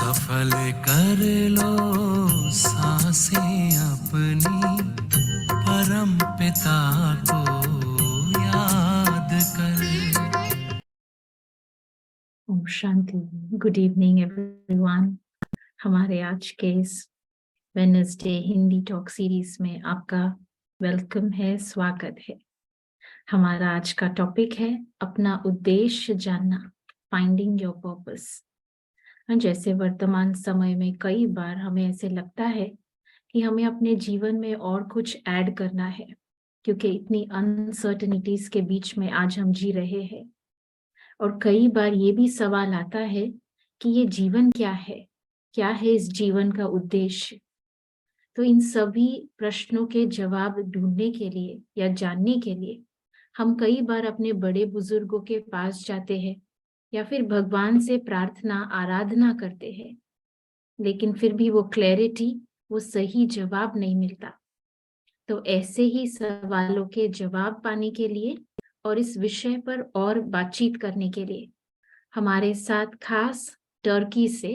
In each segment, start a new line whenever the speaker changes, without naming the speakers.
सफल कर लो सांसें अपनी, परम पिता को याद कर।
ओम शांति। Good evening everyone. हमारे आज के इस वेडनेसडे हिंदी टॉक सीरीज में आपका वेलकम है, स्वागत है। हमारा आज का टॉपिक है अपना उद्देश्य जानना, फाइंडिंग योर पर्पस। जैसे वर्तमान समय में कई बार हमें ऐसे लगता है कि हमें अपने जीवन में और कुछ ऐड करना है, क्योंकि इतनी अनसर्टेनिटीज के बीच में आज हम जी रहे हैं। और कई बार ये भी सवाल आता है कि ये जीवन क्या है इस जीवन का उद्देश्य। तो इन सभी प्रश्नों के जवाब ढूंढने के लिए या जानने के लिए हम कई बार अपने बड़े बुजुर्गों के पास जाते हैं या फिर भगवान से प्रार्थना आराधना करते हैं, लेकिन फिर भी वो क्लैरिटी, वो सही जवाब नहीं मिलता। तो ऐसे ही सवालों के जवाब पाने के लिए और इस विषय पर और बातचीत करने के लिए हमारे साथ खास टर्की से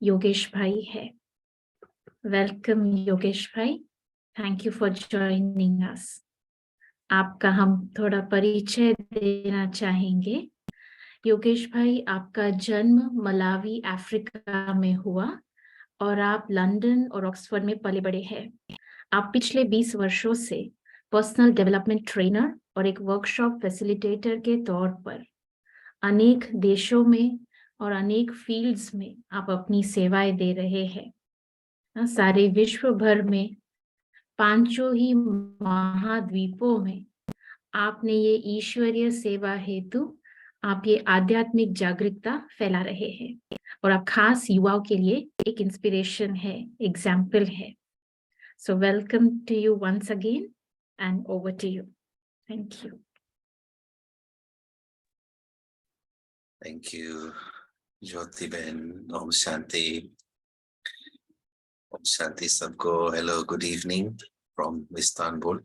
योगेश भाई है। वेलकम योगेश भाई, thank you for joining us. आपका हम थोड़ा परिचय देना चाहेंगे। योगेश भाई, आपका जन्म मलावी अफ्रीका में हुआ और आप लंदन और ऑक्सफोर्ड में पले बड़े हैं। आप पिछले 20 वर्षों से पर्सनल डेवलपमेंट ट्रेनर और एक वर्कशॉप फैसिलिटेटर के तौर पर अनेक देशों में और अनेक फील्ड्स में आप अपनी सेवाएं दे रहे हैं। सारे विश्व भर में 5 ही महाद्वीपों में आपने ये ईश्वरीय सेवा हेतु आप ये आध्यात्मिक जागरूकता फैला रहे हैं और आप खास युवाओं के लिए एक इंस्पिरेशन है, एग्जाम्पल है। So welcome to you once again and over to you. Thank you.
Thank you Jyoti बहन। ओम शांति। ओम शांति सबको। Hello, good evening from Istanbul.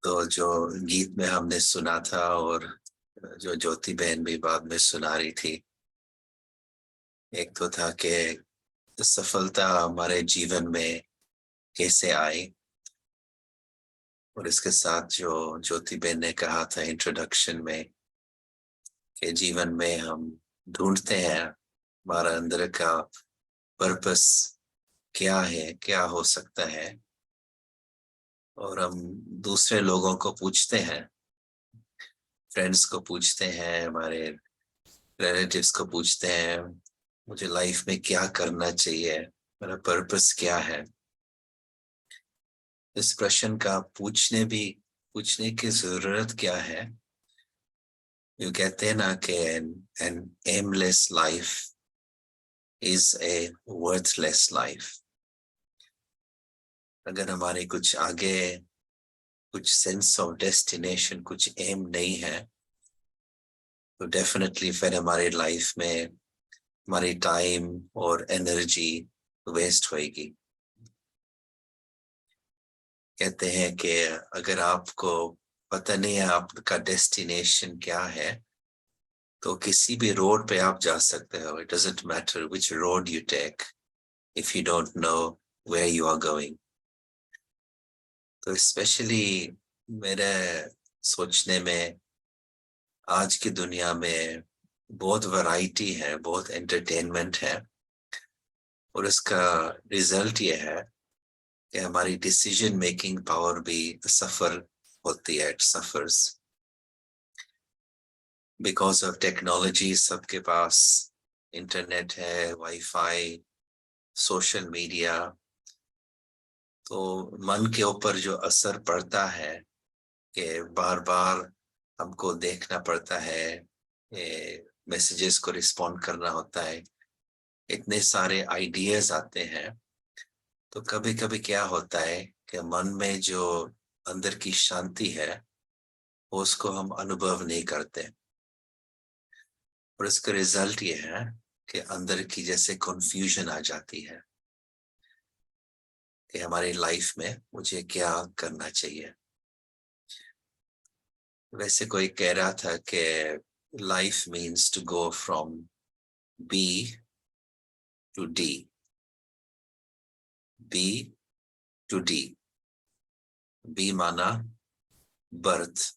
तो जो गीत में हमने सुना था और जो ज्योति बहन भी बाद में सुना रही थी, एक तो था कि सफलता हमारे जीवन में कैसे आए, और इसके साथ जो ज्योति बहन ने कहा था इंट्रोडक्शन में कि जीवन में हम ढूंढते हैं हमारा अंदर का पर्पस क्या है, क्या हो सकता है, और हम दूसरे लोगों को पूछते हैं, फ्रेंड्स को पूछते हैं, हमारे रिलेटिव्स को पूछते हैं, मुझे लाइफ में क्या करना चाहिए, मेरा पर्पस क्या है। इस प्रश्न का पूछने की जरूरत क्या है। ये कहते हैं ना कि an aimless life is a worthless life. अगर हमारे कुछ आगे कुछ सेंस ऑफ डेस्टिनेशन, कुछ एम नहीं है, तो डेफिनेटली फिर हमारी लाइफ में हमारी टाइम और एनर्जी वेस्ट होएगी। कहते हैं कि अगर आपको पता नहीं है आपका डेस्टिनेशन क्या है, तो किसी भी रोड पे आप जा सकते हो। It doesn't matter which road you take if you don't know where you are going. तो स्पेशली मेरे सोचने में आज की दुनिया में बहुत वैरायटी है, बहुत एंटरटेनमेंट है, और इसका रिजल्ट ये है कि हमारी डिसीजन मेकिंग पावर भी सफर होती है, it suffers because of technology. सबके पास इंटरनेट है, वाईफाई, सोशल मीडिया। तो मन के ऊपर जो असर पड़ता है कि बार बार हमको देखना पड़ता है, मैसेजेस को रिस्पॉन्ड करना होता है, इतने सारे आइडियाज आते हैं। तो कभी कभी क्या होता है कि मन में जो अंदर की शांति है उसको हम अनुभव नहीं करते, और इसका रिजल्ट ये है कि अंदर की जैसे कंफ्यूजन आ जाती है कि हमारी लाइफ में मुझे क्या करना चाहिए। वैसे कोई कह रहा था कि life means to go from B to D, B to D. B माना birth,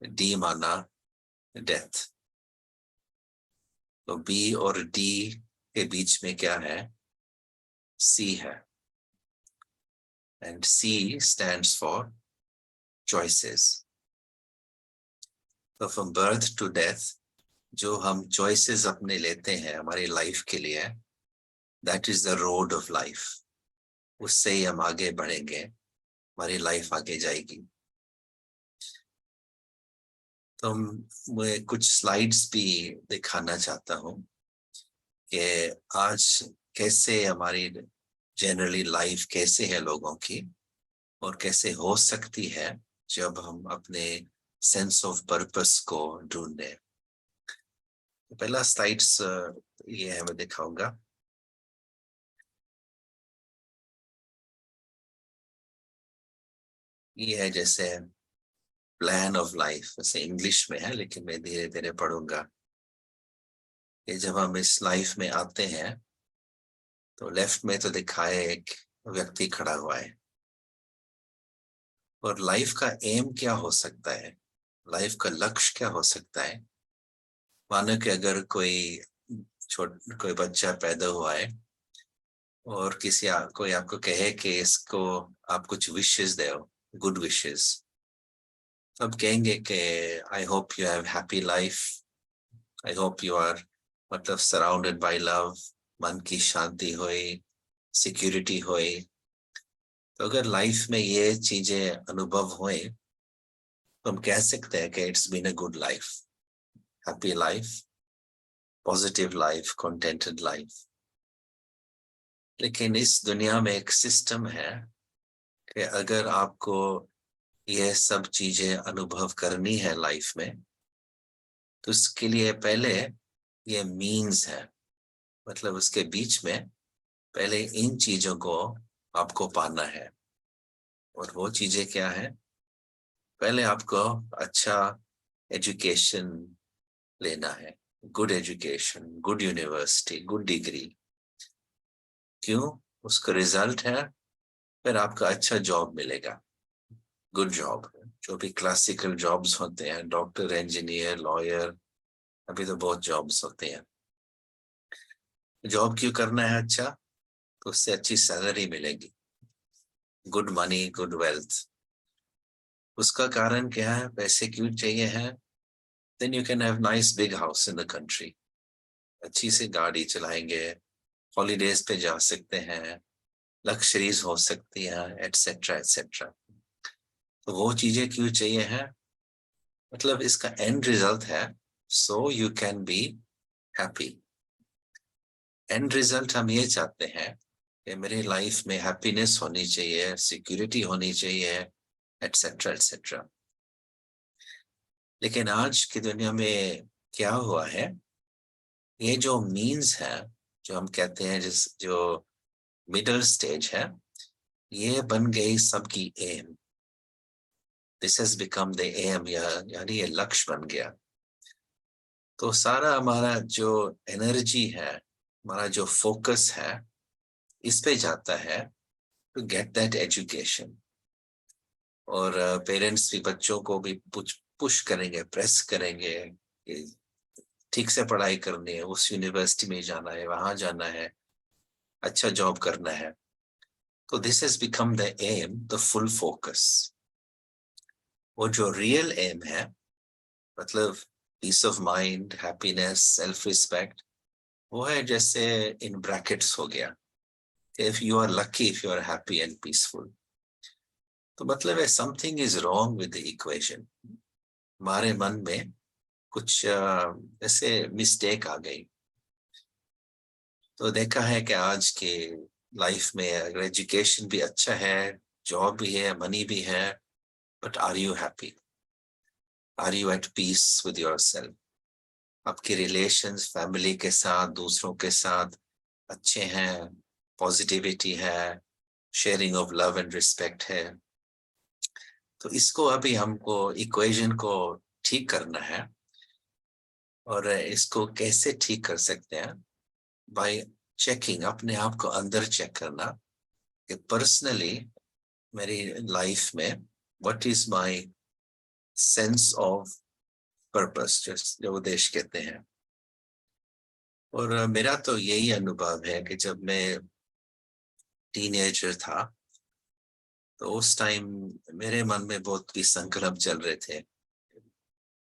D माना death. तो B और D के बीच में क्या है? C है. And C stands for choices. तो from birth to death, जो हम choices अपने लेते हैं हमारी लाइफ के लिए, that is the road of life. उससे ही हम आगे बढ़ेंगे, हमारी लाइफ आगे जाएगी. तो मैं कुछ स्लाइड्स भी दिखाना चाहता हूँ कि आज कैसे हमारी जनरली लाइफ कैसे है लोगों की और कैसे हो सकती है जब हम अपने सेंस ऑफ पर्पस को ढूंढने. पहला स्लाइड्स ये है, मैं दिखाऊंगा. ये है जैसे प्लान ऑफ लाइफ, वैसे इंग्लिश में है लेकिन मैं धीरे धीरे पढ़ूंगा. ये जब हम इस लाइफ में आते हैं तो लेफ्ट में तो दिखाए एक व्यक्ति खड़ा हुआ है, और लाइफ का एम क्या हो सकता है, लाइफ का लक्ष्य क्या हो सकता है. मानो कि अगर कोई बच्चा पैदा हुआ है और कोई आपको कहे कि इसको आप कुछ विशेस दो, गुड विशेस, अब कहेंगे कि I hope you have happy life, I hope you are मतलब सराउंडेड बाय लव, मन की शांति होए, सिक्योरिटी होए. तो अगर लाइफ में ये चीजें अनुभव होए तो हम कह सकते हैं कि it's been a good life, happy life, positive life, contented life. लेकिन इस दुनिया में एक सिस्टम है कि अगर आपको ये सब चीजें अनुभव करनी है लाइफ में, तो उसके लिए पहले ये मीन्स है, मतलब उसके बीच में पहले इन चीजों को आपको पाना है. और वो चीजें क्या है? पहले आपको अच्छा एजुकेशन लेना है, good education, good university, good degree. क्यों? उसका रिजल्ट है फिर आपका अच्छा जॉब मिलेगा, गुड जॉब. जो भी क्लासिकल जॉब्स होते हैं, डॉक्टर, इंजीनियर, लॉयर, अभी तो बहुत जॉब्स होते हैं. जॉब क्यों करना है अच्छा? तो उससे अच्छी सैलरी मिलेगी, गुड मनी, गुड वेल्थ. उसका कारण क्या है? पैसे क्यों चाहिए है? Then you can have nice big house in the country, अच्छी सी गाड़ी चलाएंगे, हॉलीडेज पे जा सकते हैं, लक्जरीज हो सकती हैं, एटसेट्रा एटसेट्रा. तो वो चीजें क्यों चाहिए है? मतलब इसका एंड रिजल्ट है so you can be happy. And result हम ये चाहते हैं कि मेरी लाइफ में हैप्पीनेस होनी चाहिए, सिक्योरिटी होनी चाहिए, एटसेट्रा एटसेट्रा. लेकिन आज की दुनिया में क्या हुआ है, ये जो मीन्स है, जो हम कहते हैं जो मिडिल स्टेज है, ये बन गई सबकी aim. This has become the aim, यानी ये लक्ष्य बन गया. तो सारा हमारा जो एनर्जी है, हमारा जो फोकस है, इस पे जाता है टू गेट दैट एजुकेशन. और पेरेंट्स भी बच्चों को भी पुश करेंगे, प्रेस करेंगे कि ठीक से पढ़ाई करनी है, उस यूनिवर्सिटी में जाना है, वहां जाना है, अच्छा जॉब करना है. तो this has become the aim, the full focus. वो जो रियल एम है, मतलब peace of mind, happiness, self respect, वो है जैसे इन ब्रैकेट्स हो गया, if you are lucky, if you are happy and peaceful. तो मतलब है something is wrong with the equation. हमारे मन में कुछ ऐसे मिस्टेक आ गई. तो देखा है कि आज के लाइफ में अगर एजुकेशन भी अच्छा है, जॉब भी है, मनी भी है, but are you happy? Are you at peace with yourself? आपके रिलेशंस फैमिली के साथ, दूसरों के साथ अच्छे हैं, पॉजिटिविटी है, sharing of love and respect है. तो इसको अभी हमको इक्वेशन को ठीक करना है. और इसको कैसे ठीक कर सकते हैं? बाय चेकिंग, अपने आप को अंदर चेक करना कि पर्सनली मेरी लाइफ में what is my sense of purpose, जो उद्देश्य कहते हैं। और मेरा तो यही अनुभव है कि जब मैं टीनेजर था तो उस टाइम मेरे मन में बहुत भी संकल्प चल रहे थे,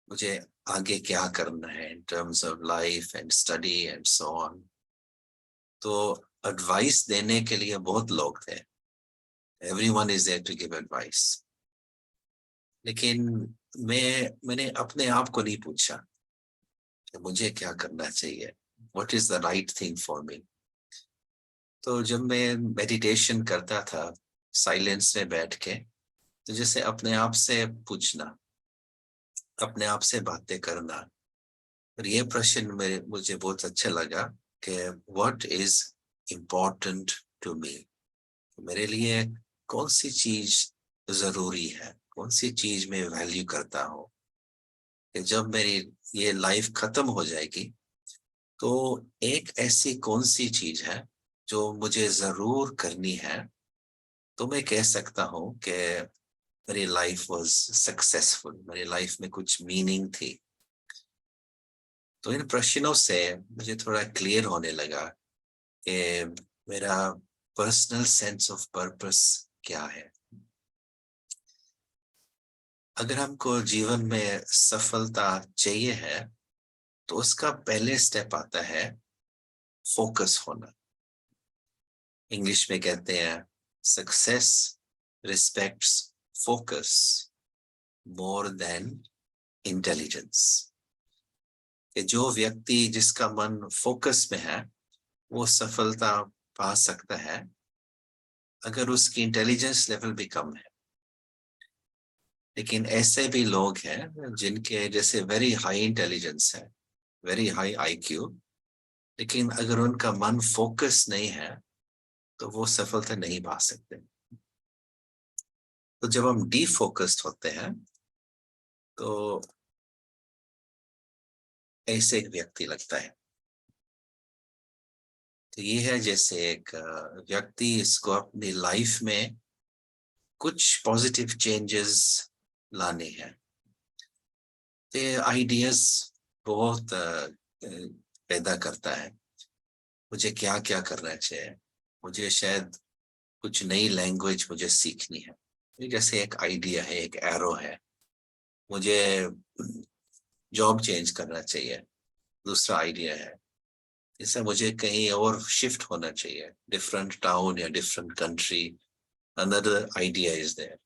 मुझे आगे क्या करना है in terms of life and study and so on. तो एडवाइस देने के लिए बहुत लोग थे, everyone is there to give advice, लेकिन मैंने अपने आप को नहीं पूछा कि मुझे क्या करना चाहिए, what is the right thing for me. तो जब मैं मेडिटेशन करता था साइलेंस में बैठ के, तो जैसे अपने आप से पूछना, अपने आप से बातें करना, और ये प्रश्न मुझे बहुत अच्छा लगा कि what is important to me, मेरे लिए कौन सी चीज जरूरी है, कौन सी चीज में वैल्यू करता हूँ कि जब मेरी ये लाइफ खत्म हो जाएगी तो एक ऐसी कौन सी चीज है जो मुझे जरूर करनी है, तो मैं कह सकता हूँ कि मेरी लाइफ वाज सक्सेसफुल, मेरी लाइफ में कुछ मीनिंग थी। तो इन प्रश्नों से मुझे थोड़ा क्लियर होने लगा कि मेरा पर्सनल सेंस ऑफ पर्पस क्या है। अगर हमको जीवन में सफलता चाहिए है तो उसका पहले स्टेप आता है फोकस होना। इंग्लिश में कहते हैं success respects focus more than intelligence, कि जो व्यक्ति जिसका मन फोकस में है वो सफलता पा सकता है अगर उसकी इंटेलिजेंस लेवल भी कम है। लेकिन ऐसे भी लोग हैं जिनके जैसे वेरी हाई इंटेलिजेंस है, वेरी हाई आईक्यू, लेकिन अगर उनका मन फोकस नहीं है तो वो सफलता नहीं पा सकते। तो जब हम डीफोकस्ड होते हैं तो ऐसे एक व्यक्ति लगता है। तो ये है जैसे एक व्यक्ति इसको अपनी लाइफ में कुछ पॉजिटिव चेंजेस लाने हैं, तो आइडियाज बहुत पैदा करता है, मुझे क्या क्या करना चाहिए, मुझे शायद कुछ नई लैंग्वेज मुझे सीखनी है, ये जैसे एक आइडिया है, एक एरो है। मुझे जॉब चेंज करना चाहिए, दूसरा आइडिया है। जैसे मुझे कहीं और शिफ्ट होना चाहिए, डिफरेंट टाउन या different country, another idea is there.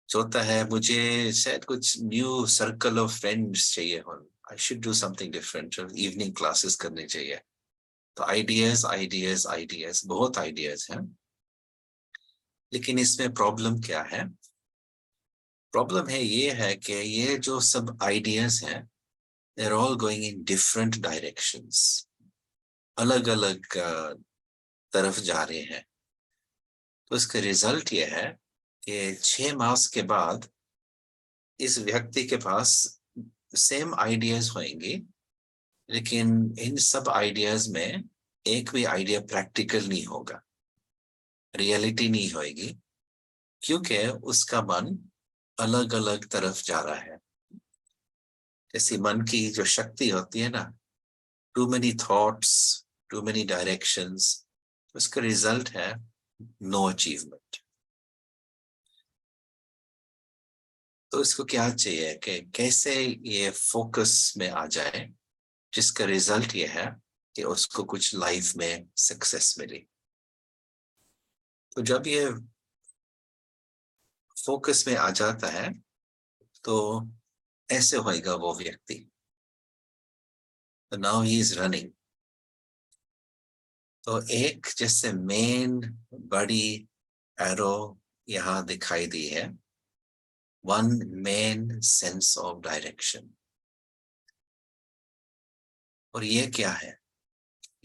चौथा है मुझे शायद कुछ न्यू सर्कल ऑफ फ्रेंड्स चाहिए हो, I should do something different, evening classes करनी चाहिए। तो आइडियाज आइडियाज आइडियाज, बहुत आइडियाज हैं। लेकिन इसमें प्रॉब्लम क्या है? प्रॉब्लम है ये है कि ये जो सब आइडियाज हैं they're all going in different directions, अलग अलग तरफ जा रहे हैं। तो इसका रिजल्ट ये है कि 6 मास के बाद इस व्यक्ति के पास सेम आइडियाज होंगे, लेकिन इन सब आइडियाज में एक भी आइडिया प्रैक्टिकल नहीं होगा, रियलिटी नहीं होगी, क्योंकि उसका मन अलग अलग तरफ जा रहा है। जैसे मन की जो शक्ति होती है ना, too many thoughts, too many directions, उसका रिजल्ट है नो अचीवमेंट। तो इसको क्या चाहिए कि कैसे ये फोकस में आ जाए, जिसका रिजल्ट ये है कि उसको कुछ लाइफ में सक्सेस मिले। तो जब ये फोकस में आ जाता है तो ऐसे होएगा वो व्यक्ति। तो नाउ ही इज रनिंग। तो एक जैसे मेन बड़ी एरो यहां दिखाई दी है, one main sense of direction. और ये क्या है?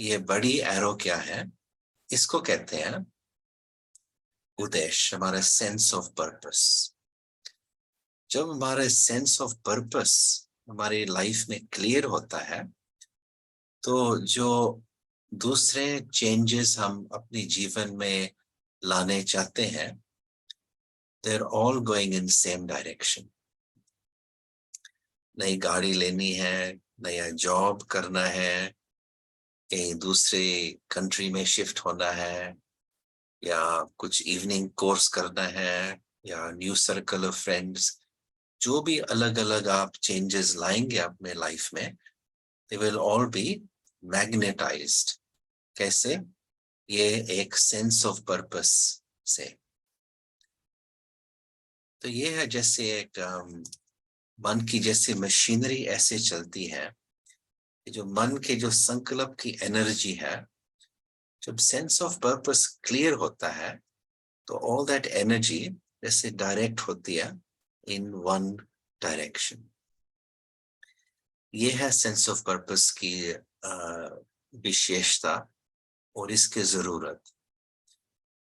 ये बड़ी एरो क्या है? इसको कहते हैं उद्देश्य, हमारा सेंस ऑफ पर्पस। जब हमारा सेंस ऑफ पर्पस हमारी लाइफ में क्लियर होता है, तो जो दूसरे चेंजेस हम अपने जीवन में लाने चाहते हैं, they are all going in same direction. नई गाड़ी लेनी है, नया जॉब करना है, कहीं दूसरे कंट्री में शिफ्ट होना है, या कुछ इवनिंग कोर्स करना है, या न्यू सर्कल ऑफ फ्रेंड्स, जो भी अलग अलग आप चेंजेस लाएंगे अपने लाइफ में, they will all B magnetised. कैसे? ये एक सेंस ऑफ पर्पस से। तो ये है जैसे एक मन की जैसे मशीनरी ऐसे चलती है, जो मन के जो संकल्प की एनर्जी है, जब सेंस ऑफ पर्पस क्लियर होता है, तो ऑल दैट एनर्जी जैसे डायरेक्ट होती है इन वन डायरेक्शन। ये है सेंस ऑफ पर्पस की विशेषता और इसकी जरूरत।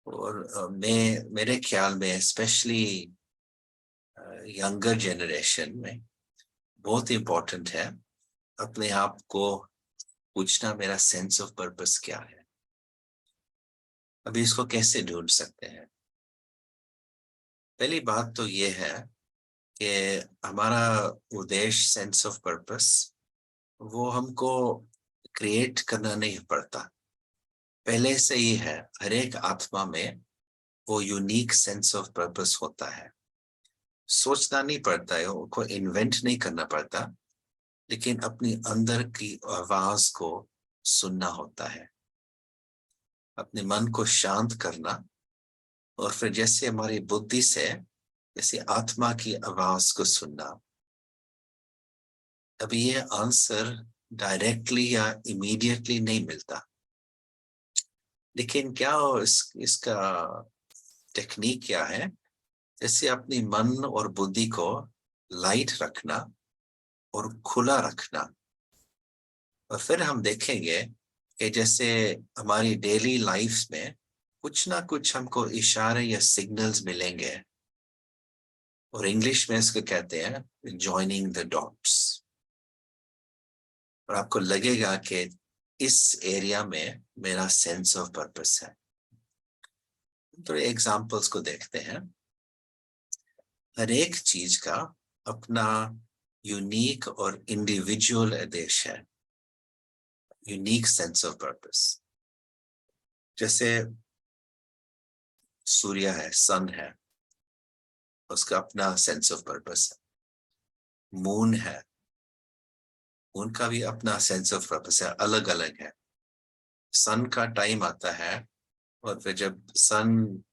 और मेरे ख्याल में स्पेशली यंगर जनरेशन में बहुत इंपॉर्टेंट है अपने आप को पूछना, मेरा सेंस ऑफ पर्पस क्या है। अभी इसको कैसे ढूंढ सकते हैं? पहली बात तो ये है कि हमारा उद्देश्य, सेंस ऑफ पर्पस, वो हमको क्रिएट करना नहीं पड़ता, पहले से ही है। हर एक आत्मा में वो यूनिक सेंस ऑफ पर्पस होता है। सोचना नहीं पड़ता है, उनको इन्वेंट नहीं करना पड़ता, लेकिन अपनी अंदर की आवाज को सुनना होता है, अपने मन को शांत करना, और फिर जैसे हमारी बुद्धि से जैसे आत्मा की आवाज को सुनना। अभी ये आंसर डायरेक्टली या इमीडिएटली नहीं मिलता, लेकिन क्या इसका टेक्निक क्या है? जैसे अपनी मन और बुद्धि को लाइट रखना और खुला रखना, और फिर हम देखेंगे कि जैसे हमारी डेली लाइफ में कुछ ना कुछ हमको इशारे या सिग्नल्स मिलेंगे, और इंग्लिश में इसको कहते हैं जॉइनिंग द डॉट्स। और आपको लगेगा कि इस एरिया में मेरा सेंस ऑफ पर्पस है। तो एग्जांपल्स को देखते हैं। हर एक चीज का अपना यूनिक और इंडिविजुअल आदेश है, यूनिक सेंस ऑफ पर्पस। जैसे सूर्य है, सन है, उसका अपना सेंस ऑफ पर्पस है। मून है, मून का भी अपना सेंस ऑफ पर्पस है, अलग अलग है। सन का टाइम आता है, और फिर जब सन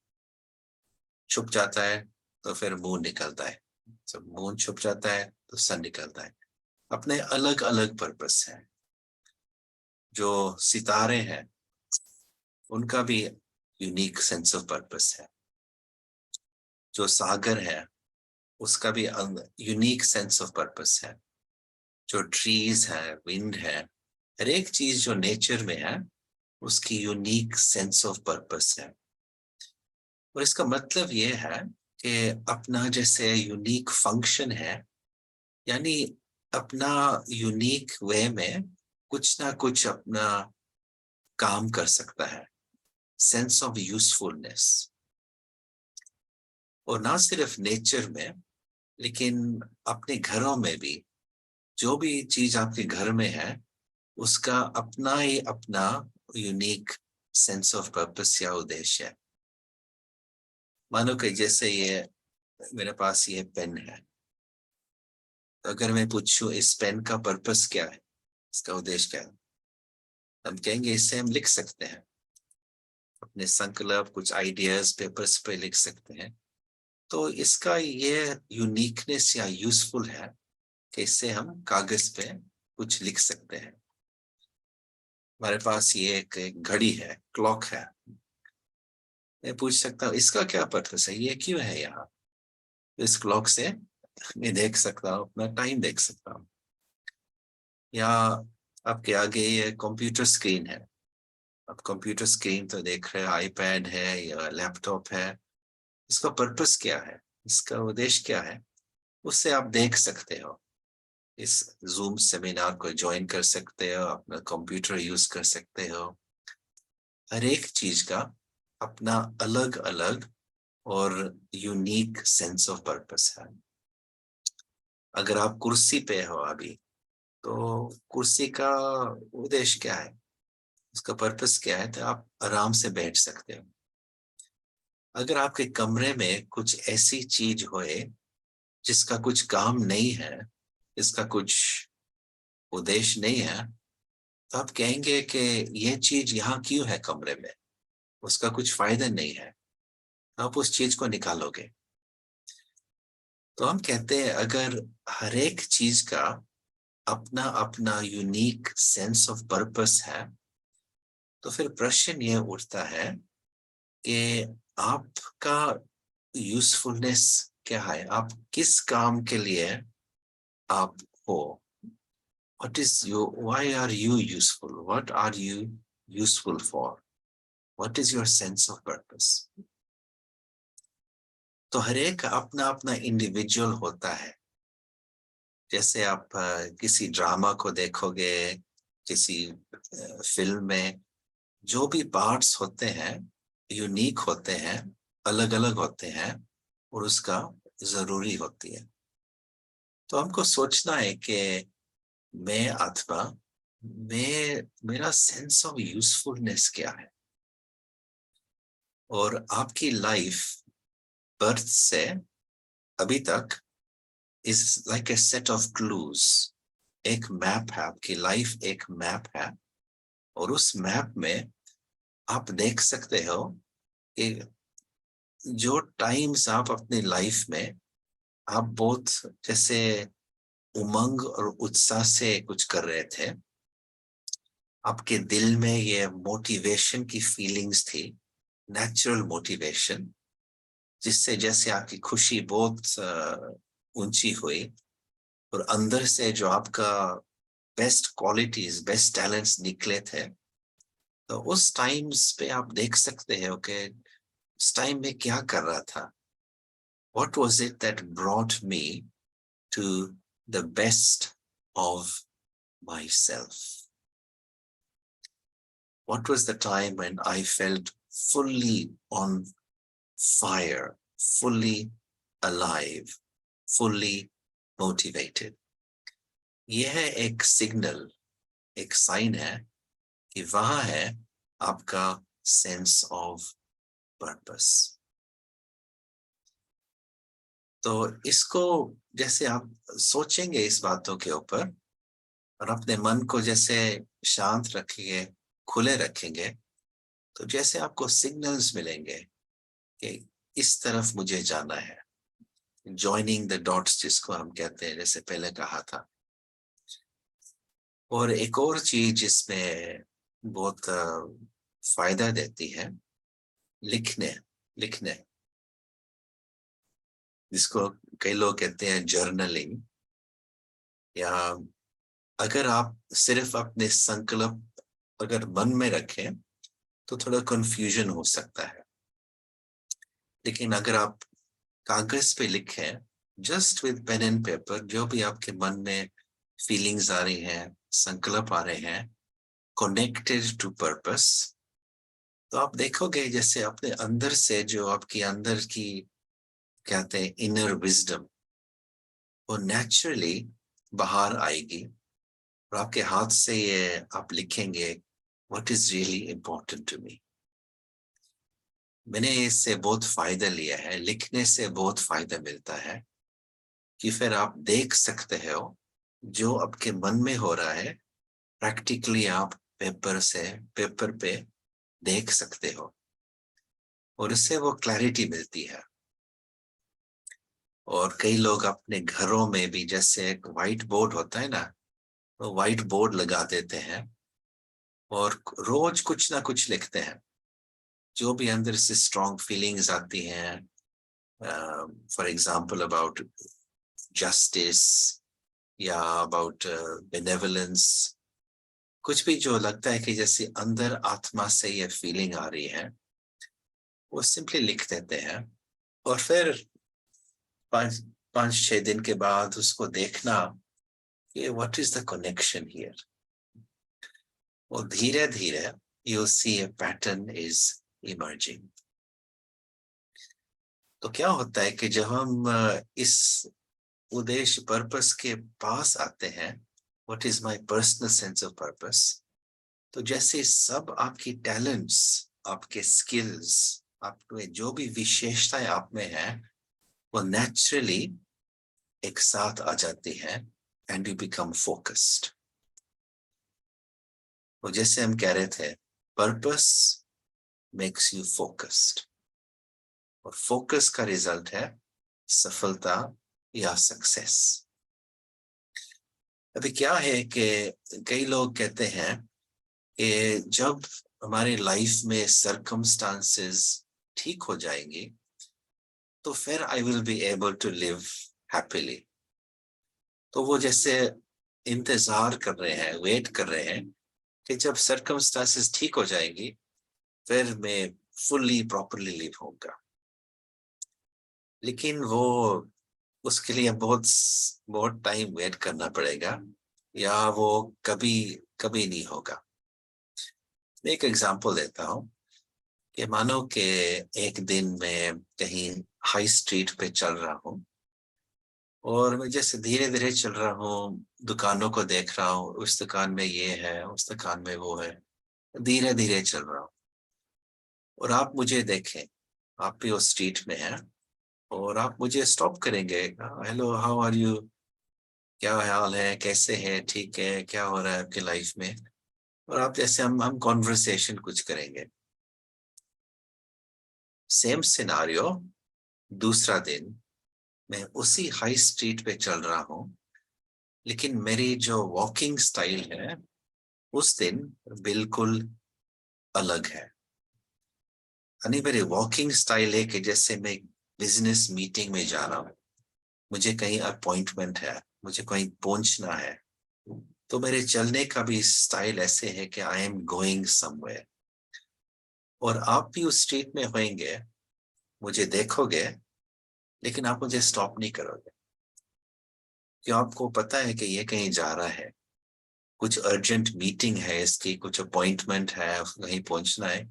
छुप जाता है तो फिर मून निकलता है, जब मून छुप जाता है तो सन निकलता है। अपने अलग अलग पर्पस है। जो सितारे हैं, उनका भी यूनिक सेंस ऑफ पर्पस है। जो सागर है, उसका भी यूनिक सेंस ऑफ पर्पस है। जो ट्रीज है, विंड है, हर एक चीज जो नेचर में है, उसकी यूनिक सेंस ऑफ पर्पस है। और इसका मतलब ये है कि अपना जैसे यूनिक फंक्शन है, यानी अपना यूनिक वे में कुछ ना कुछ अपना काम कर सकता है, सेंस ऑफ यूजफुलनेस। और ना सिर्फ नेचर में, लेकिन अपने घरों में भी, जो भी चीज आपके घर में है, उसका अपना ही अपना यूनिक सेंस ऑफ पर्पस या उद्देश्य है। मानो कि जैसे ये मेरे पास ये पेन है, तो अगर मैं पूछूं इस पेन का पर्पस क्या है, इसका उद्देश्य क्या है, हम कहेंगे इससे हम लिख सकते हैं अपने संकल्प, कुछ आइडियाज पेपर्स पे लिख सकते हैं। तो इसका ये यूनिकनेस या यूजफुल है कि इससे हम कागज पे कुछ लिख सकते हैं। हमारे पास ये एक घड़ी है, क्लॉक है, मैं पूछ सकता हूँ इसका क्या पर्पस है, ये क्यों है यहाँ। इस क्लॉक से मैं देख सकता हूँ, अपना टाइम देख सकता हूँ। या आपके आगे ये कंप्यूटर स्क्रीन है, आप कंप्यूटर स्क्रीन तो देख रहे हैं, आईपैड है या लैपटॉप है, इसका पर्पस क्या है, इसका उद्देश्य क्या है, उससे आप देख सकते हो। इस जूम सेमिनार को ज्वाइन कर सकते हो, अपना कंप्यूटर यूज कर सकते हो। हर एक चीज का अपना अलग अलग और यूनिक सेंस ऑफ पर्पस है। अगर आप कुर्सी पे हो अभी, तो कुर्सी का उद्देश्य क्या है, उसका पर्पस क्या है, तो आप आराम से बैठ सकते हो। अगर आपके कमरे में कुछ ऐसी चीज होए जिसका कुछ काम नहीं है, इसका कुछ उद्देश्य नहीं है, तो आप कहेंगे कि यह चीज यहाँ क्यों है कमरे में, उसका कुछ फायदा नहीं है, आप उस चीज को निकालोगे। तो हम कहते हैं अगर हर एक चीज का अपना अपना यूनिक सेंस ऑफ पर्पस है, तो फिर प्रश्न ये उठता है कि आपका यूजफुलनेस क्या है, आप किस काम के लिए आप हो। What is you? Why are you useful? What are you useful for? What is your sense of purpose? तो हर एक अपना अपना इंडिविजुअल होता है। जैसे आप किसी ड्रामा को देखोगे, किसी फिल्म में, जो भी पार्ट्स होते हैं यूनिक होते हैं, अलग अलग होते हैं, और उसका जरूरी होती है। तो हमको सोचना है कि मैं आत्मा, मेरा सेंस ऑफ यूजफुलनेस क्या है। और आपकी लाइफ बर्थ से अभी तक is like a set of clues, एक मैप है, आपकी लाइफ एक मैप है। और उस मैप में आप देख सकते हो कि जो टाइम्स आप अपनी लाइफ में आप बहुत जैसे उमंग और उत्साह से कुछ कर रहे थे, आपके दिल में ये मोटिवेशन की फीलिंग्स थी, नेचुरल मोटिवेशन, जिससे जैसे आपकी खुशी बहुत ऊंची हुई, और अंदर से जो आपका बेस्ट क्वालिटीज, बेस्ट टैलेंट्स निकले थे। तो उस टाइम्स पे आप देख सकते हो कि उस टाइम में क्या कर रहा था। What was it that brought me to the best of myself? What was the time when I felt fully on fire, fully alive, fully motivated? यह एक सिग्नल, एक साइन है कि वहां है आपका सेंस ऑफ पर्पस। तो इसको जैसे आप सोचेंगे इस बातों के ऊपर, और अपने मन को जैसे शांत रखेंगे, खुले रखेंगे, तो जैसे आपको सिग्नल्स मिलेंगे कि इस तरफ मुझे जाना है, जॉइनिंग द डॉट्स जिसको हम कहते हैं, जैसे पहले कहा था। और एक और चीज इसमें बहुत फायदा देती है, लिखने लिखने जिसको कई लोग कहते हैं जर्नलिंग। या अगर आप सिर्फ अपने संकल्प अगर मन में रखें तो थोड़ा कंफ्यूजन हो सकता है, लेकिन अगर आप कागज पे लिखें, just with pen and paper, जो भी आपके मन में फीलिंग्स आ रही हैं, संकल्प आ रहे हैं, कनेक्टेड टू पर्पस, तो आप देखोगे जैसे अपने अंदर से जो आपकी अंदर की कहते हैं इनर विजडम, वो नेचुरली बाहर आएगी, और आपके हाथ से ये आप लिखेंगे, what is really important to me. मैंने इससे बहुत फायदा लिया है, लिखने से बहुत फायदा मिलता है कि फिर आप देख सकते हो जो आपके मन में हो रहा है, प्रैक्टिकली आप पेपर पे देख सकते हो, और इससे वो क्लैरिटी मिलती है। और कई लोग अपने घरों में भी, जैसे एक व्हाइट बोर्ड होता है ना, वो व्हाइट बोर्ड लगा देते हैं और रोज कुछ ना कुछ लिखते हैं, जो भी अंदर से स्ट्रॉन्ग फीलिंग्स आती हैं, फॉर एग्जाम्पल अबाउट जस्टिस या अबाउट बेनेवलेंस, कुछ भी जो लगता है कि जैसे अंदर आत्मा से ये फीलिंग आ रही है, वो सिंपली लिख देते हैं। और फिर 5-6 दिन के बाद उसको देखना कि what is the connection here? और धीरे धीरे you'll see a pattern is emerging. तो क्या होता है कि जब हम इस उद्देश्य पर्पस के पास आते हैं, what is my personal sense of purpose, तो जैसे सब आपकी टैलेंट्स, आपके स्किल्स, आपके जो भी विशेषताएं आप में है, वो नेचुरली एक साथ आ जाती है and you become focused. तो जैसे हम कह रहे थे, पर्पस मेक्स यू फोकस्ड, और फोकस का रिजल्ट है सफलता या सक्सेस। अभी क्या है कि कई लोग कहते हैं कि जब हमारी लाइफ में सर्कमस्टांसेस ठीक हो जाएंगी तो फिर I will be able to live happily. तो वो जैसे इंतजार कर रहे हैं, वेट कर रहे हैं कि जब सर्कमस्टांसेस ठीक हो जाएंगी फिर मैं फुल्ली प्रॉपरली लिव होऊंगा। लेकिन वो उसके लिए बहुत टाइम वेट करना पड़ेगा, या वो कभी कभी नहीं होगा। मैं एक एग्जांपल देता हूँ कि मानो कि एक दिन मैं कहीं हाई स्ट्रीट पे चल रहा हूँ और मैं जैसे धीरे धीरे चल रहा हूँ, दुकानों को देख रहा हूँ, उस दुकान में ये है, उस दुकान में वो है, धीरे धीरे चल रहा हूँ। और आप मुझे देखें, आप भी उस स्ट्रीट में हैं और आप मुझे स्टॉप करेंगे, हेलो हाउ आर यू, क्या हाल है, कैसे हैं, ठीक है, क्या हो रहा है आपकी लाइफ में, और आप जैसे हम कॉन्वर्सेशन कुछ करेंगे। सेम सिनारियो, दूसरा दिन मैं उसी हाई स्ट्रीट पे चल रहा हूँ, लेकिन मेरी जो वॉकिंग स्टाइल है उस दिन बिल्कुल अलग है। यानी मेरी वॉकिंग स्टाइल है कि जैसे मैं बिजनेस मीटिंग में जा रहा हूँ, मुझे कहीं अपॉइंटमेंट है, मुझे कहीं पहुंचना है, तो मेरे चलने का भी स्टाइल ऐसे है कि आई एम गोइंग समवेयर। और आप भी उस स्ट्रीट में होंगे, मुझे देखोगे, लेकिन आप मुझे स्टॉप नहीं करोगे, क्यों? आपको पता है कि ये कहीं जा रहा है, कुछ अर्जेंट मीटिंग है इसकी, कुछ अपॉइंटमेंट है, कहीं पहुंचना है।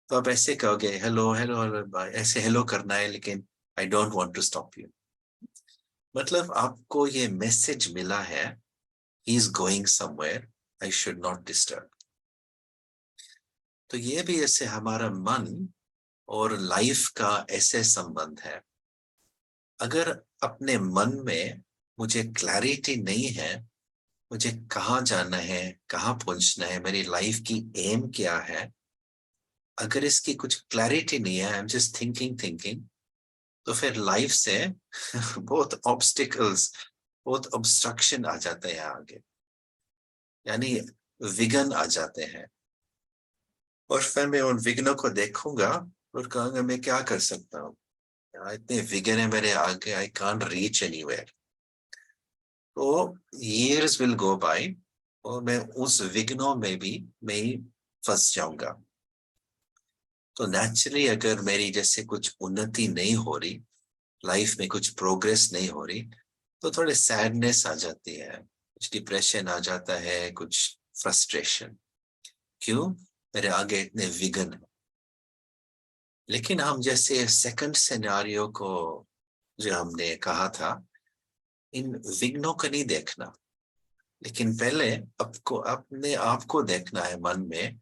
तो आप ऐसे कहोगे हेलो हेलो हेलो, ऐसे हेलो करना है, लेकिन I don't want to stop you. मतलब आपको ये मैसेज मिला है, he is going somewhere, I should not disturb. तो ये भी ऐसे हमारा मन और लाइफ का ऐसे संबंध है। अगर अपने मन में मुझे क्लैरिटी नहीं है, मुझे कहाँ जाना है, कहाँ पहुंचना है, मेरी लाइफ की एम क्या है, अगर इसकी कुछ क्लैरिटी नहीं है, आई एम जस्ट थिंकिंग, तो फिर लाइफ से बहुत ऑब्स्टिकल्स, बहुत ऑब्स्ट्रक्शन आ जाते हैं आगे, यानी विघ्न आ जाते हैं। और फिर मैं उन विघ्नों को देखूंगा और कहूंगा मैं क्या कर सकता हूँ, इतने विघ्न है मेरे आगे, आई कांट रीच एनीवेयर। तो years will go by और मैं उस विघ्नों में भी मैं फंस जाऊंगा। तो नेचुरली अगर मेरी जैसे कुछ उन्नति नहीं हो रही, लाइफ में कुछ प्रोग्रेस नहीं हो रही, तो थोड़े सैडनेस आ जाती है, कुछ डिप्रेशन आ जाता है, कुछ फ्रस्ट्रेशन। क्यों? मेरे आगे इतने विघ्न हैं। लेकिन हम जैसे सेकंड सिनेरियो को जो हमने कहा था, इन विघ्नों को नहीं देखना, लेकिन पहले अपने आप को देखना है मन में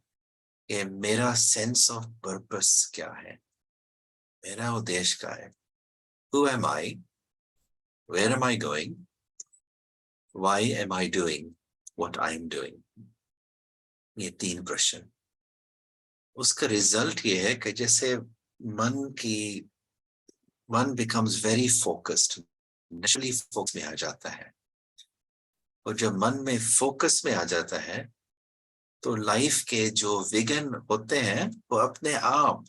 कि मेरा सेंस ऑफ पर्पस क्या है, मेरा उद्देश्य क्या है, Who am I? Where am I going? Why am I doing what I am doing? ये 3 प्रश्न। उसका रिजल्ट ये है कि जैसे मन becomes very focused, naturally focus में आ जाता है। और जब मन में फोकस में आ जाता है तो लाइफ के जो विघ्न होते हैं वो अपने आप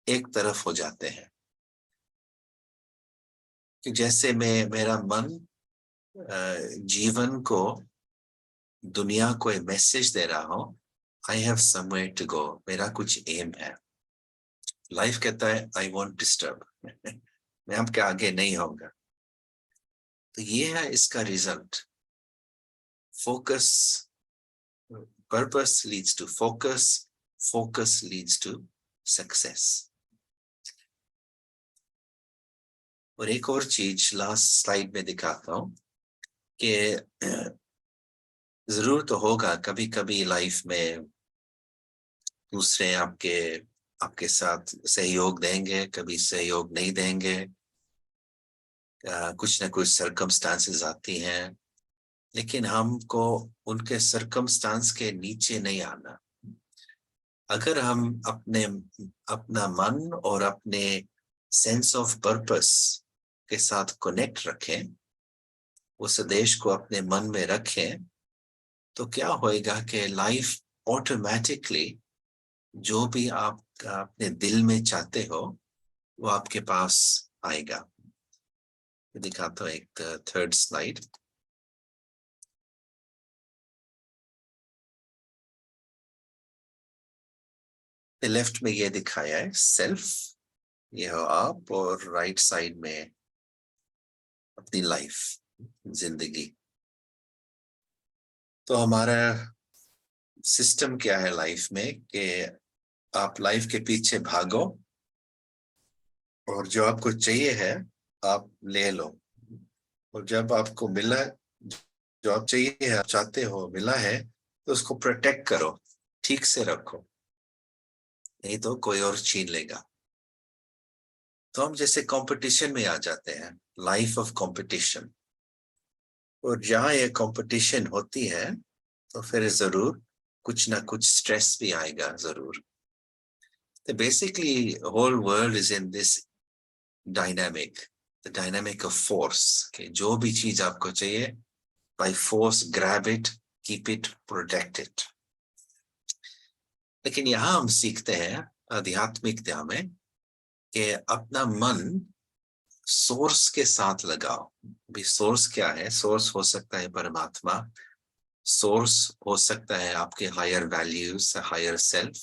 एक तरफ हो जाते हैं। कि जैसे मेरा मन जीवन को, दुनिया को एक मैसेज दे रहा हूं, I have somewhere to go, मेरा कुछ एम है। लाइफ कहता है आई वॉन्ट डिस्टर्ब, मैं आपके आगे नहीं होऊंगा। तो ये है इसका result. focus, purpose leads to focus, focus leads to success. और एक और चीज लास्ट स्लाइड में दिखाता हूं कि जरूर तो होगा कभी कभी लाइफ में दूसरे आपके साथ सहयोग देंगे, कभी सहयोग नहीं देंगे, कुछ ना कुछ सर्कमस्टांसेस आती हैं, लेकिन हमको उनके सर्कमस्टांस के नीचे नहीं आना। अगर हम अपना मन और अपने सेंस ऑफ पर्पस के साथ कनेक्ट रखें, उस देश को अपने मन में रखें, तो क्या होएगा कि लाइफ ऑटोमेटिकली जो भी आप अपने दिल में चाहते हो वो आपके पास आएगा। दिखाता हूं एक थर्ड स्लाइड। लेफ्ट में ये दिखाया है सेल्फ, ये हो आप, और राइट साइड में अपनी लाइफ, जिंदगी। तो हमारा सिस्टम क्या है लाइफ में कि आप लाइफ के पीछे भागो और जो आपको चाहिए है आप ले लो, और जब आपको मिला, जो आप चाहिए है, आप चाहते हो, मिला है, तो उसको प्रोटेक्ट करो, ठीक से रखो, नहीं तो कोई और छीन लेगा। तो हम जैसे कंपटीशन में आ जाते हैं, लाइफ ऑफ कंपटीशन, और जहां ये कंपटीशन होती है तो फिर जरूर कुछ ना कुछ स्ट्रेस भी आएगा जरूर। तो basically whole world is in this dynamic, the dynamic of force, कि जो भी चीज आपको चाहिए, by force grab it, keep it, protect it. लेकिन यहां हम सीखते हैं आध्यात्मिकता में कि अपना मन सोर्स के साथ लगाओ। भी सोर्स क्या है? सोर्स हो सकता है परमात्मा, सोर्स हो सकता है आपके हायर वैल्यूज, हायर सेल्फ,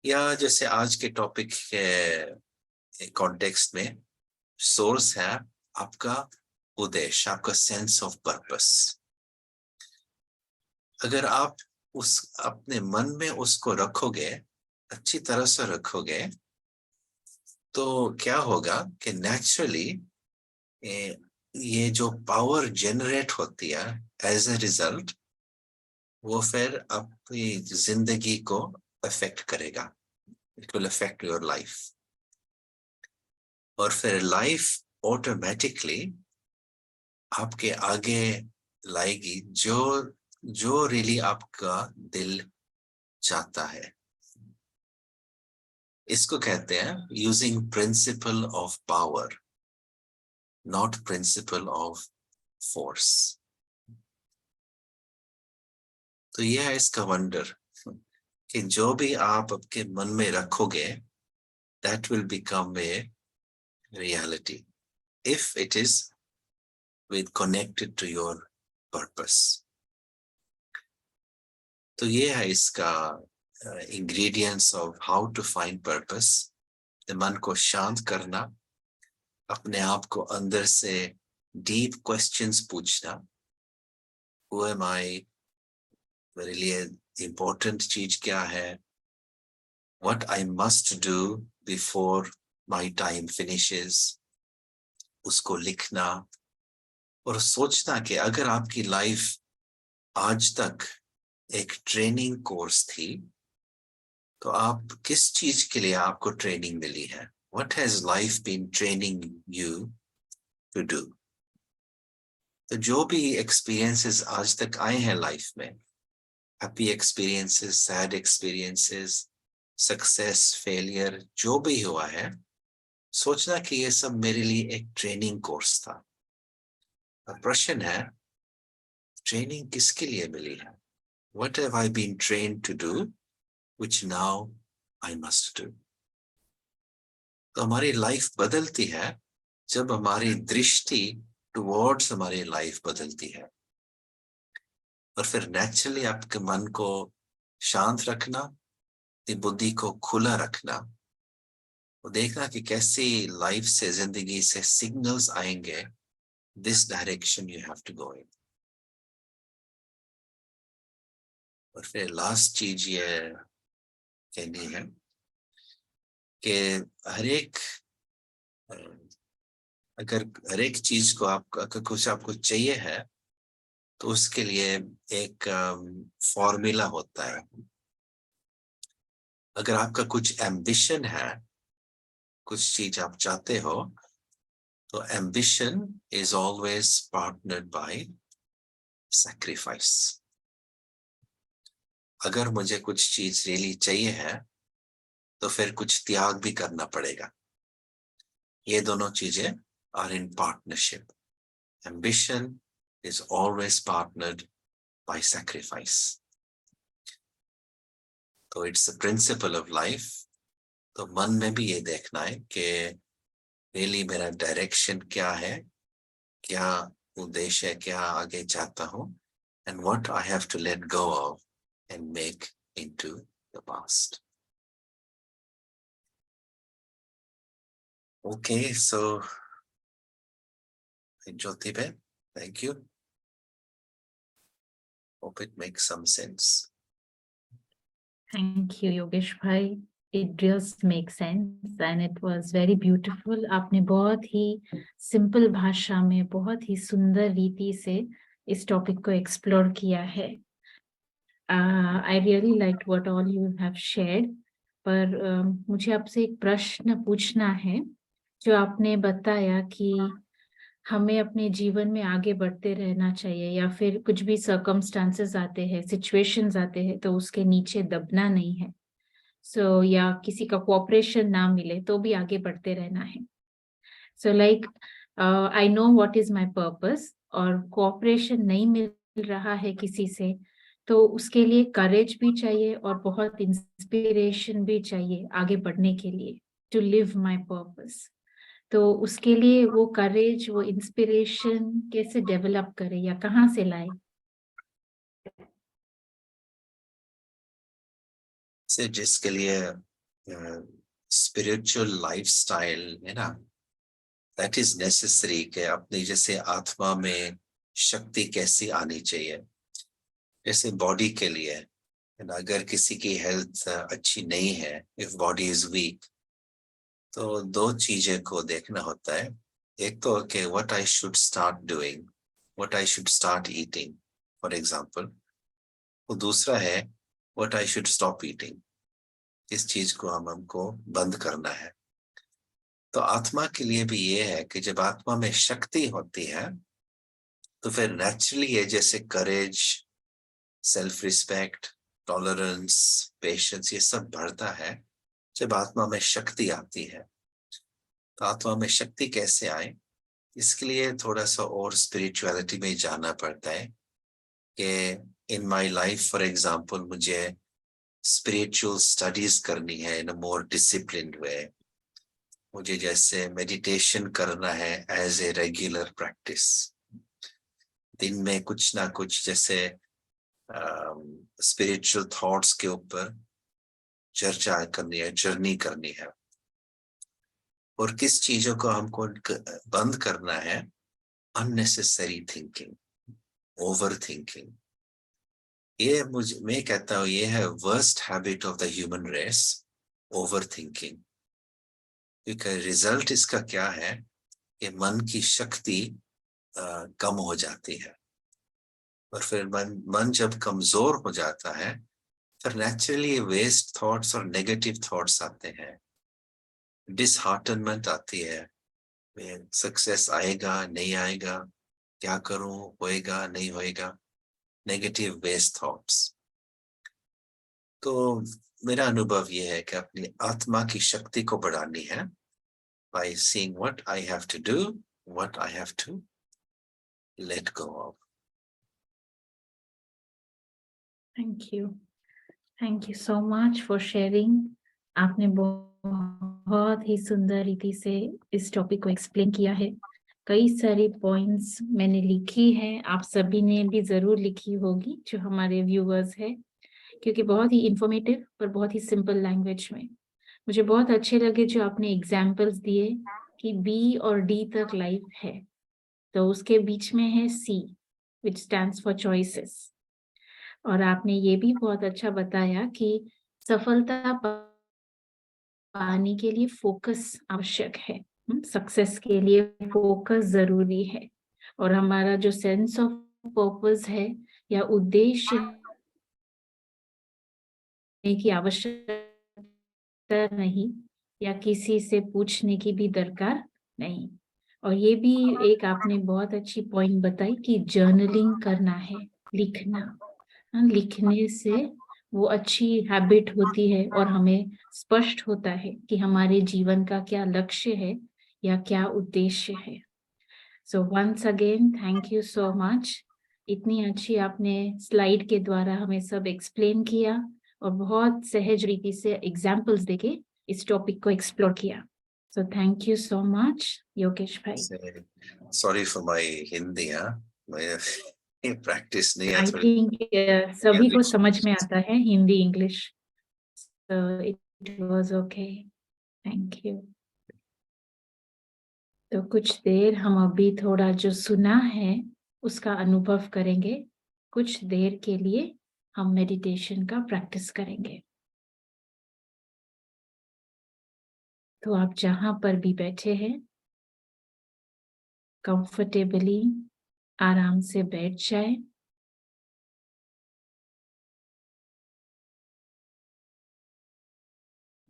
या जैसे आज के टॉपिक के कॉन्टेक्स्ट में सोर्स है आपका उद्देश्य, आपका सेंस ऑफ पर्पस। अगर आप उस अपने मन में उसको रखोगे, अच्छी तरह से रखोगे, तो क्या होगा कि नेचुरली ये जो पावर जनरेट होती है एज ए रिजल्ट, वो फिर अपनी जिंदगी को अफेक्ट करेगा। It will affect your life, और फिर लाइफ ऑटोमेटिकली आपके आगे लाएगी जो रियली आपका दिल चाहता है। इसको कहते हैं using principle of power, not principle of force. तो यह है इसका वंडर, कि जो भी आप आपके मन में रखोगे, that will become a reality if it is with connected to your purpose. तो ये है इसका ingredients of how to find purpose। मन को शांत करना, अपने आप को अंदर से deep questions पूछना, who am I, मेरे लिए important चीज क्या है, what I must do before my time finishes, उसको लिखना, और सोचना कि अगर आपकी लाइफ आज तक एक ट्रेनिंग कोर्स थी, तो आप किस चीज के लिए आपको ट्रेनिंग मिली है? What has life been training you to do? तो जो भी एक्सपीरियंसेस आज तक आए हैं लाइफ में, happy experiences, sad experiences, success, failure, जो भी हुआ है, सोचना कि ये सब मेरे लिए एक ट्रेनिंग कोर्स था। प्रश्न है, ट्रेनिंग किसके लिए मिली है? What have I been trained to do which now I must do? तो हमारी लाइफ बदलती है जब हमारी दृष्टि टुवर्ड्स हमारी लाइफ बदलती है, और फिर नेचुरली आपके मन को शांत रखना, बुद्धि को खुला रखना, और देखना कि कैसी लाइफ से, जिंदगी से सिग्नल्स आएंगे, this direction you have to go in. और फिर लास्ट चीज ये कहनी है कि हर एक अगर हर एक चीज को अगर कुछ आपको चाहिए है तो उसके लिए एक फॉर्मूला होता है। अगर आपका कुछ एम्बिशन है, कुछ चीज आप चाहते हो, तो ambition is always partnered by sacrifice. अगर मुझे कुछ चीज रियली चाहिए है तो फिर कुछ त्याग भी करना पड़ेगा। ये दोनों चीजें are in partnership. Ambition is always partnered by sacrifice. तो it's the principle of life। तो मन में भी ये देखना है कि really मेरा डायरेक्शन क्या है, क्या उद्देश्य है, क्या आगे चाहता हूँ, and what I have to let go of and make into the past. Okay, so Jyotibe, thank you. Hope it makes some sense.
Thank you, Yogesh Bhai. It just makes sense and it was very beautiful. आपने बहुत ही simple भाषा में बहुत ही सुंदर रीति से इस topic को एक्सप्लोर किया है। I really liked what all you have shared. पर मुझे आपसे एक प्रश्न पूछना है। जो आपने बताया कि हमें अपने जीवन में आगे बढ़ते रहना चाहिए या फिर कुछ भी सर्कमस्टांसेस आते हैं, सिचुएशंस आते हैं तो उसके नीचे दबना नहीं है। या किसी का कोऑपरेशन ना मिले तो भी आगे बढ़ते रहना है। Like I know what is my purpose और कोऑपरेशन नहीं मिल रहा है किसी से, तो उसके लिए करेज भी चाहिए और बहुत इंस्पिरेशन भी चाहिए आगे बढ़ने के लिए, टू लिव माय पर्पस। तो उसके लिए वो करेज, वो इंस्पिरेशन कैसे डेवलप करे या कहाँ से लाए?
से जिसके लिए स्पिरिचुअल लाइफस्टाइल है ना, दैट इज नेसेसरी कि अपनी जैसे आत्मा में शक्ति कैसी आनी चाहिए। जैसे बॉडी के लिए अगर किसी की हेल्थ अच्छी नहीं है, इफ बॉडी इज वीक, तो दो चीजें को देखना होता है। एक तो कि what I should start doing, what I should start eating for example. तो दूसरा है what I should stop eating, इस चीज को हमको बंद करना है। तो आत्मा के लिए भी ये है कि जब आत्मा में शक्ति होती है तो फिर नेचुरली ये जैसे करेज, सेल्फ रिस्पेक्ट, टॉलरेंस, पेशेंस, ये सब बढ़ता है जब आत्मा में शक्ति आती है। तो आत्मा में शक्ति कैसे आए, इसके लिए थोड़ा सा और स्पिरिचुअलिटी में जाना पड़ता है कि in my life for example मुझे स्पिरिचुअल स्टडीज करनी है इन अ मोर डिसिप्लिन्ड वे। मुझे जैसे मेडिटेशन करना है एज ए रेगुलर प्रैक्टिस। दिन में कुछ ना कुछ जैसे स्पिरिचुअल थॉट्स के ऊपर चर्चा करनी है, जर्नी करनी है। और किस चीजों को हमको बंद करना है, अननेसेसरी थिंकिंग, ओवर थिंकिंग। ये मैं कहता हूँ ये है worst habit of the human race, over thinking. क्योंकि रिजल्ट इसका क्या है कि मन की शक्ति कम हो जाती है। और फिर मन जब कमजोर हो जाता है फिर नेचुरली वेस्ट थॉट्स और नेगेटिव थॉट्स आते हैं, डिसहार्टनमेंट आती है, सक्सेस आएगा नहीं आएगा, क्या करूं, होएगा नहीं होएगा, नेगेटिव वेस्ट थॉट्स। तो मेरा अनुभव ये है कि अपनी आत्मा की शक्ति को बढ़ानी है by seeing what I have to do, what I have to let go of.
Thank you so much for sharing. आपने बहुत ही सुंदर रीति से इस टॉपिक को एक्सप्लेन किया है। कई सारी पॉइंट्स मैंने लिखी हैं, आप सभी ने भी जरूर लिखी होगी जो हमारे व्यूअर्स हैं, क्योंकि बहुत ही इंफॉर्मेटिव और बहुत ही सिंपल लैंग्वेज में। मुझे बहुत अच्छे लगे जो आपने एग्जाम्पल्स दिए कि बी और डी तक लाइफ है, तो उसके बीच में है सी विच स्टैंड्स फॉर चॉइसेस। और आपने ये भी बहुत अच्छा बताया कि सफलता पाने के लिए फोकस आवश्यक है। सक्सेस के लिए फोकस ज़रूरी है और हमारा जो सेंस ऑफ पर्पस है या उद्देश्य की आवश्यकता नहीं या किसी से पूछने की भी दरकार नहीं। और ये भी एक आपने बहुत अच्छी पॉइंट बताई कि जर्नलिंग करना है, लिखना। लिखने से वो अच्छी हैबिट होती है और हमें स्पष्ट होता है कि हमारे जीवन का क्या लक्ष्य है या क्या उद्देश्य है। So once again thank you so much. इतनी अच्छी आपने स्लाइड के द्वारा हमें सब एक्सप्लेन किया और बहुत सहज रीति से एग्जाम्पल्स देके इस टॉपिक को एक्सप्लोर किया। So thank you so much Yogesh भाई।
सॉरी फॉर माय हिंदी, मैं प्रैक्टिस नहीं है
आई
थोड़ी।
थिंक सभी को समझ में आता है Hindi English, so it was okay. Thank you. तो कुछ देर हम अभी थोड़ा जो सुना है उसका अनुभव करेंगे। कुछ देर के लिए हम मेडिटेशन का प्रैक्टिस करेंगे। तो आप जहां पर भी बैठे हैं कंफर्टेबली आराम से बैठ जाए।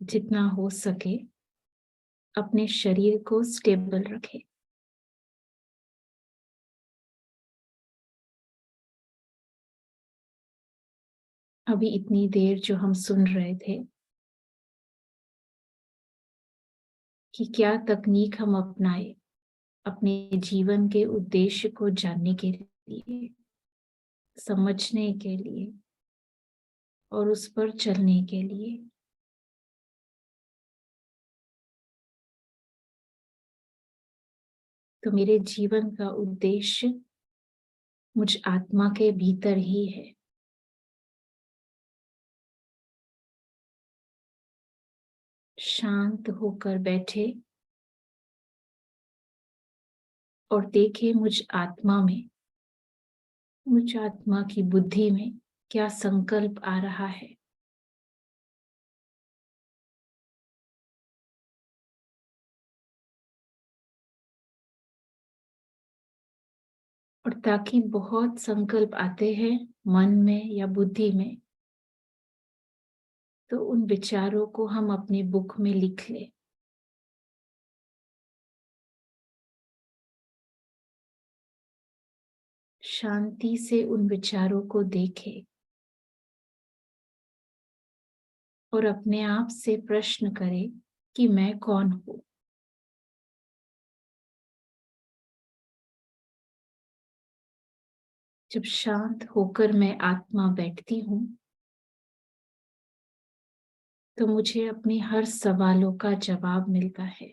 जितना हो सके अपने शरीर को स्टेबल रखें। अभी इतनी देर जो हम सुन रहे थे कि क्या तकनीक हम अपनाए अपने जीवन के उद्देश्य को जानने के लिए, समझने के लिए और उस पर चलने के लिए। तो मेरे जीवन का उद्देश्य मुझ आत्मा के भीतर ही है। शांत होकर बैठे और देखे मुझ आत्मा में, मुझ आत्मा की बुद्धि में क्या संकल्प आ रहा है। और ताकि बहुत संकल्प आते हैं मन में या बुद्धि में, तो उन विचारों को हम अपने बुक में लिख लें। शांति से उन विचारों को देखें और अपने आप से प्रश्न करें कि मैं कौन हूं। जब शांत होकर मैं आत्मा बैठती हूं तो मुझे अपने हर सवालों का जवाब मिलता है।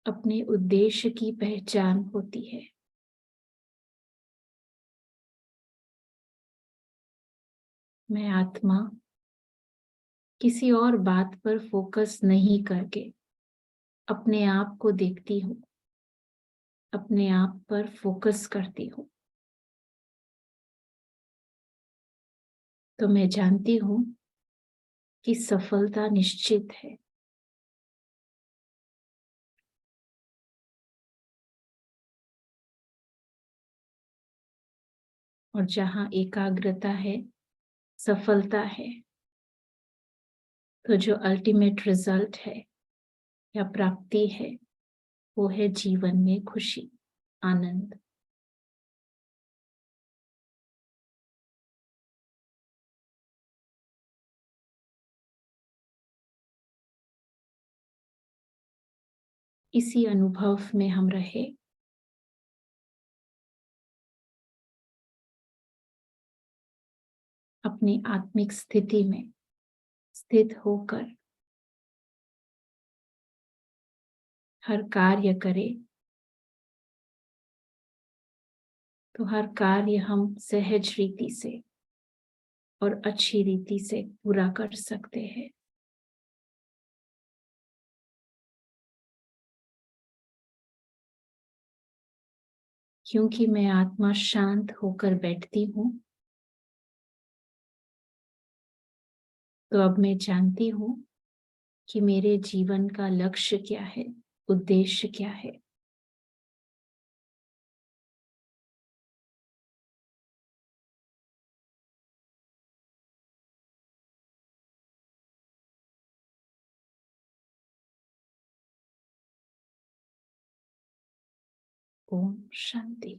अपने उद्देश्य की पहचान होती है। मैं आत्मा किसी और बात पर फोकस नहीं करके अपने आप को देखती हूँ, अपने आप पर फोकस करती हूँ। तो मैं जानती हूँ कि सफलता निश्चित है। और जहाँ एकाग्रता है सफलता है। तो जो अल्टीमेट रिजल्ट है या प्राप्ति है वो है जीवन में खुशी, आनंद। इसी अनुभव में हम रहे। अपनी आत्मिक स्थिति में स्थित होकर हर कार्य करें तो हर कार्य हम सहज रीति से और अच्छी रीति से पूरा कर सकते हैं। क्योंकि मैं आत्मा शांत होकर बैठती हूँ, तो अब मैं जानती हूँ कि मेरे जीवन का लक्ष्य क्या है, उद्देश्य क्या है। ओम शांति।